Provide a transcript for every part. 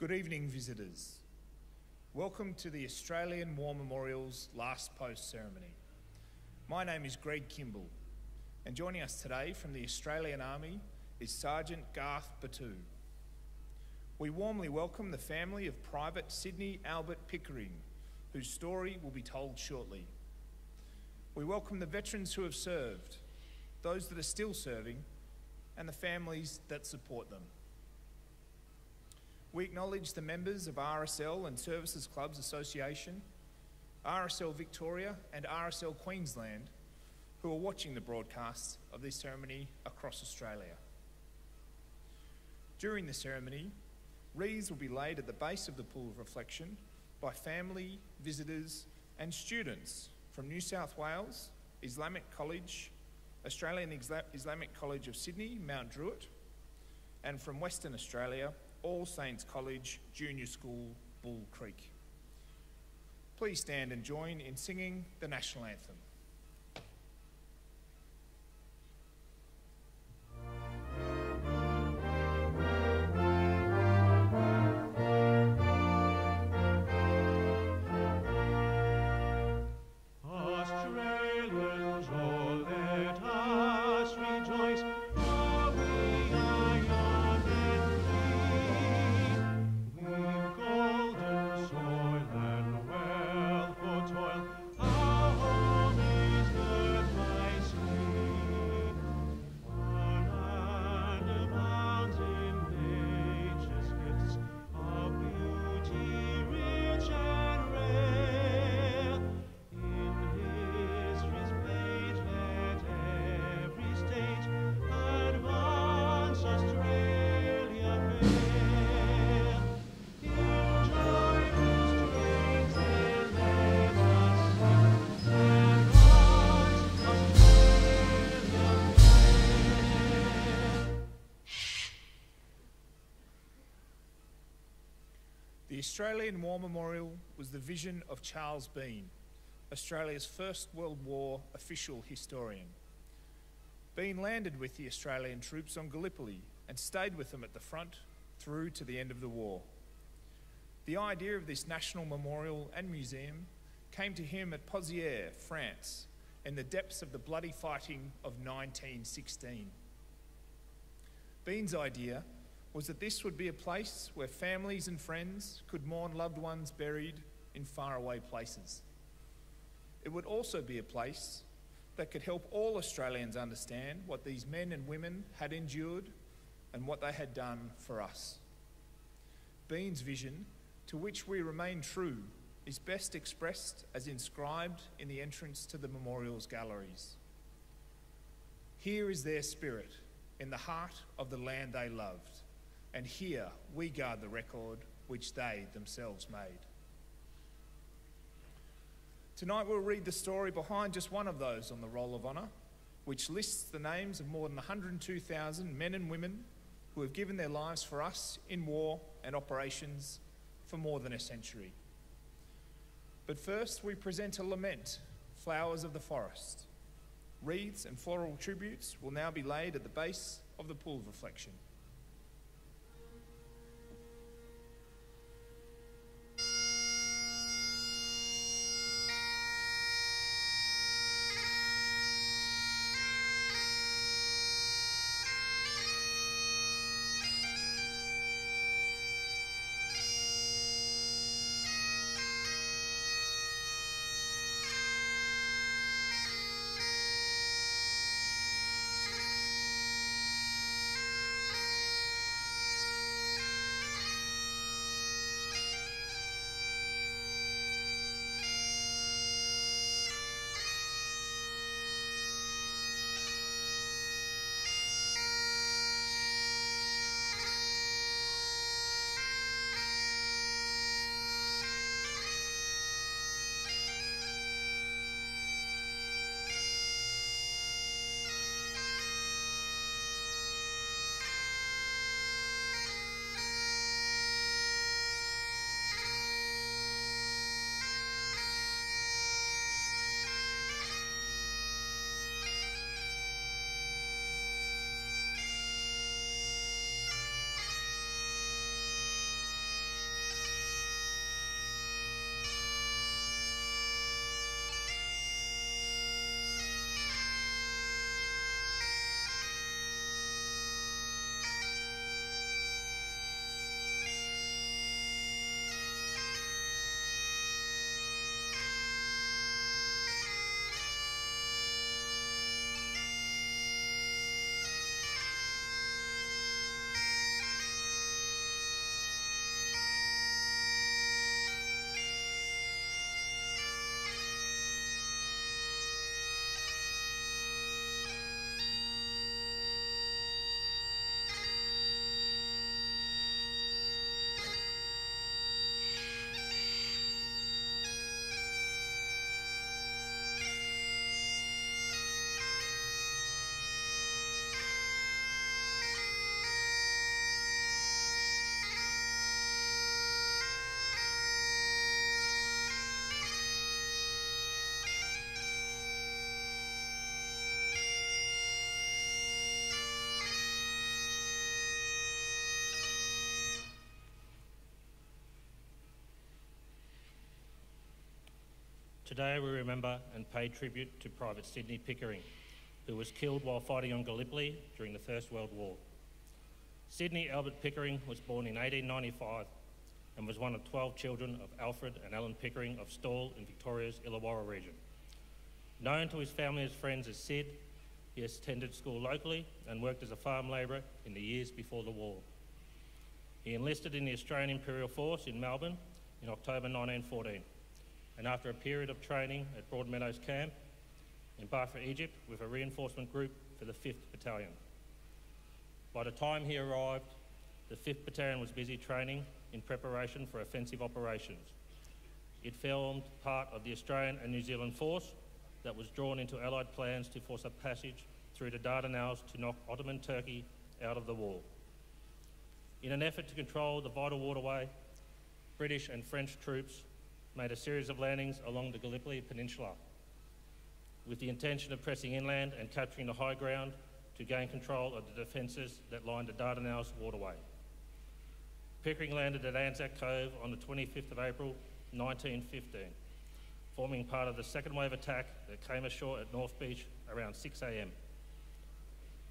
Good evening, visitors. Welcome to the Australian War Memorial's Last Post ceremony. My name is Greg Kimball, and joining us today from the Australian Army is Sergeant Garth Batu. We warmly welcome the family of Private Sydney Albert Pickering, whose story will be told shortly. We welcome the veterans who have served, those that are still serving, and the families that support them. We acknowledge the members of RSL and Services Clubs Association, RSL Victoria and RSL Queensland who are watching the broadcast of this ceremony across Australia. During the ceremony, wreaths will be laid at the base of the pool of reflection by family, visitors and students from New South Wales, Islamic College, Australian Islamic College of Sydney, Mount Druitt, and from Western Australia, All Saints College Junior School, Bull Creek. Please stand and join in singing the National Anthem. The Australian War Memorial was the vision of Charles Bean, Australia's First World War official historian. Bean landed with the Australian troops on Gallipoli and stayed with them at the front through to the end of the war. The idea of this national memorial and museum came to him at Pozières, France, in the depths of the bloody fighting of 1916. Bean's idea was that this would be a place where families and friends could mourn loved ones buried in faraway places. It would also be a place that could help all Australians understand what these men and women had endured and what they had done for us. Bean's vision, to which we remain true, is best expressed as inscribed in the entrance to the memorial's galleries. Here is their spirit, in the heart of the land they loved. And here we guard the record which they themselves made. Tonight we'll read the story behind just one of those on the Roll of Honour, which lists the names of more than 102,000 men and women who have given their lives for us in war and operations for more than a century. But first we present a lament, Flowers of the Forest. Wreaths and floral tributes will now be laid at the base of the pool of reflection. today we remember and pay tribute to Private Sydney Pickering, who was killed while fighting on Gallipoli during the First World War. Sydney Albert Pickering was born in 1895 and was one of 12 children of Alfred and Ellen Pickering of Stawell in Victoria's Illawarra region. Known to his family and friends as Sid, he attended school locally and worked as a farm labourer in the years before the war. He enlisted in the Australian Imperial Force in Melbourne in October 1914, and after a period of training at Broadmeadows Camp, embarked for Egypt with a reinforcement group for the 5th Battalion. By the time he arrived, the 5th Battalion was busy training in preparation for offensive operations. It formed part of the Australian and New Zealand force that was drawn into Allied plans to force a passage through the Dardanelles to knock Ottoman Turkey out of the war. In an effort to control the vital waterway, British and French troops made a series of landings along the Gallipoli Peninsula with the intention of pressing inland and capturing the high ground to gain control of the defences that lined the Dardanelles waterway. Pickering landed at Anzac Cove on the 25th of April 1915, forming part of the second wave attack that came ashore at North Beach around 6 a.m.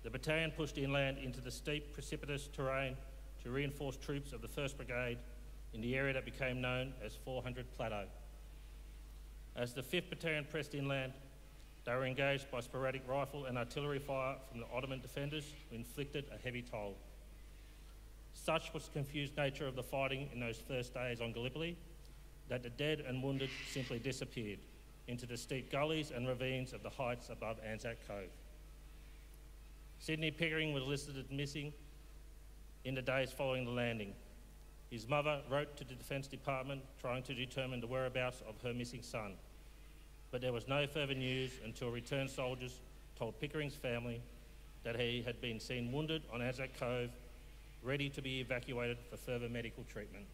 The battalion pushed inland into the steep, precipitous terrain to reinforce troops of the 1st Brigade in the area that became known as 400 Plateau. As the 5th Battalion pressed inland, they were engaged by sporadic rifle and artillery fire from the Ottoman defenders who inflicted a heavy toll. Such was the confused nature of the fighting in those first days on Gallipoli that the dead and wounded simply disappeared into the steep gullies and ravines of the heights above Anzac Cove. Sydney Pickering was listed as missing in the days following the landing. His mother wrote to the Defence Department trying to determine the whereabouts of her missing son, but there was no further news until returned soldiers told Pickering's family that he had been seen wounded on Anzac Cove, ready to be evacuated for further medical treatment.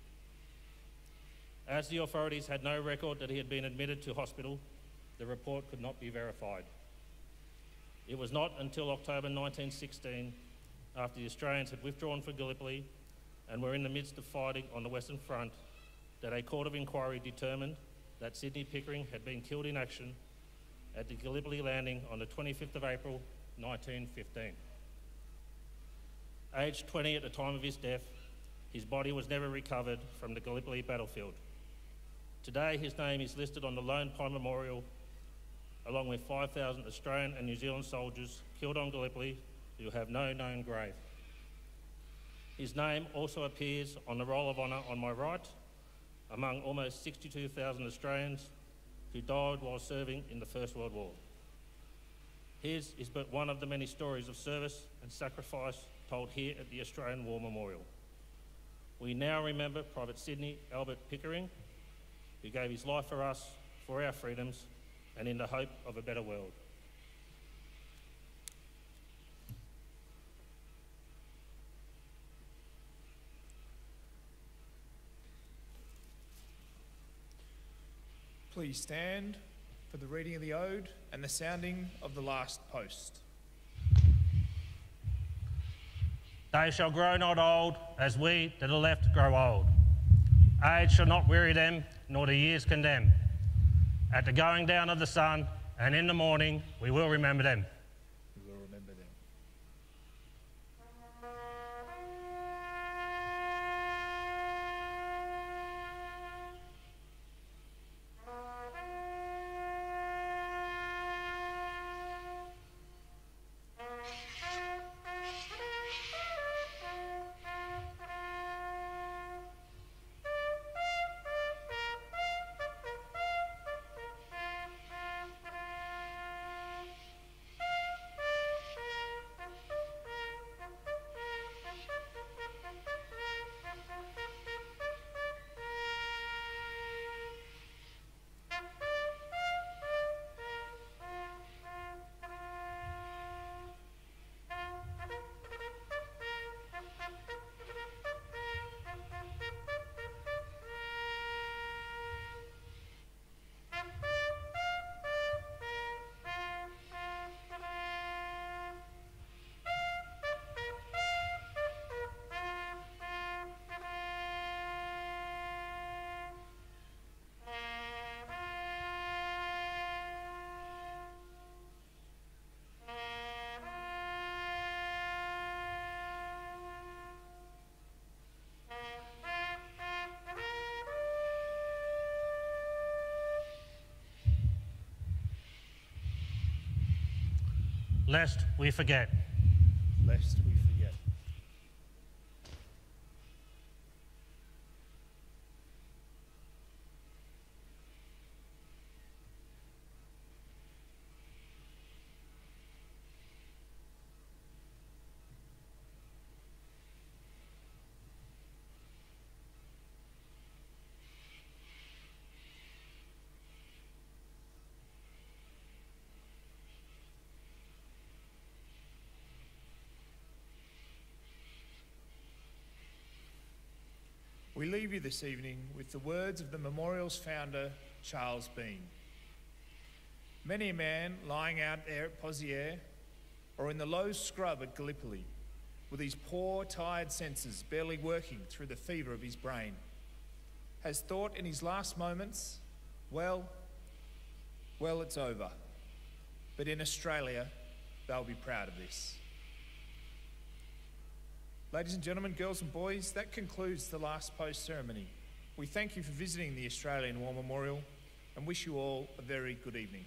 As the authorities had no record that he had been admitted to hospital, the report could not be verified. It was not until October 1916, after the Australians had withdrawn from Gallipoli and were in the midst of fighting on the Western Front, that a court of inquiry determined that Sydney Pickering had been killed in action at the Gallipoli landing on the 25th of April 1915. Aged 20 at the time of his death, his body was never recovered from the Gallipoli battlefield. Today, his name is listed on the Lone Pine Memorial, along with 5,000 Australian and New Zealand soldiers killed on Gallipoli who have no known grave. His name also appears on the Roll of Honour on my right, among almost 62,000 Australians who died while serving in the First World War. His is but one of the many stories of service and sacrifice told here at the Australian War Memorial. We now remember Private Sydney Albert Pickering, who gave his life for us, for our freedoms, and in the hope of a better world. Please stand for the reading of the Ode and the sounding of the last post. They shall grow not old, as we that are left grow old. Age shall not weary them, nor the years condemn. At the going down of the sun, and in the morning, we will remember them. We will remember them. lest we forget. Lest we forget. We leave you this evening with the words of the memorial's founder, Charles Bean. Many a man lying out there at Pozières or in the low scrub at Gallipoli, with his poor, tired senses barely working through the fever of his brain, has thought in his last moments, well, it's over. But in Australia, they'll be proud of this. Ladies and gentlemen, girls and boys, that concludes the last post ceremony. We thank you for visiting the Australian War Memorial and wish you all a very good evening.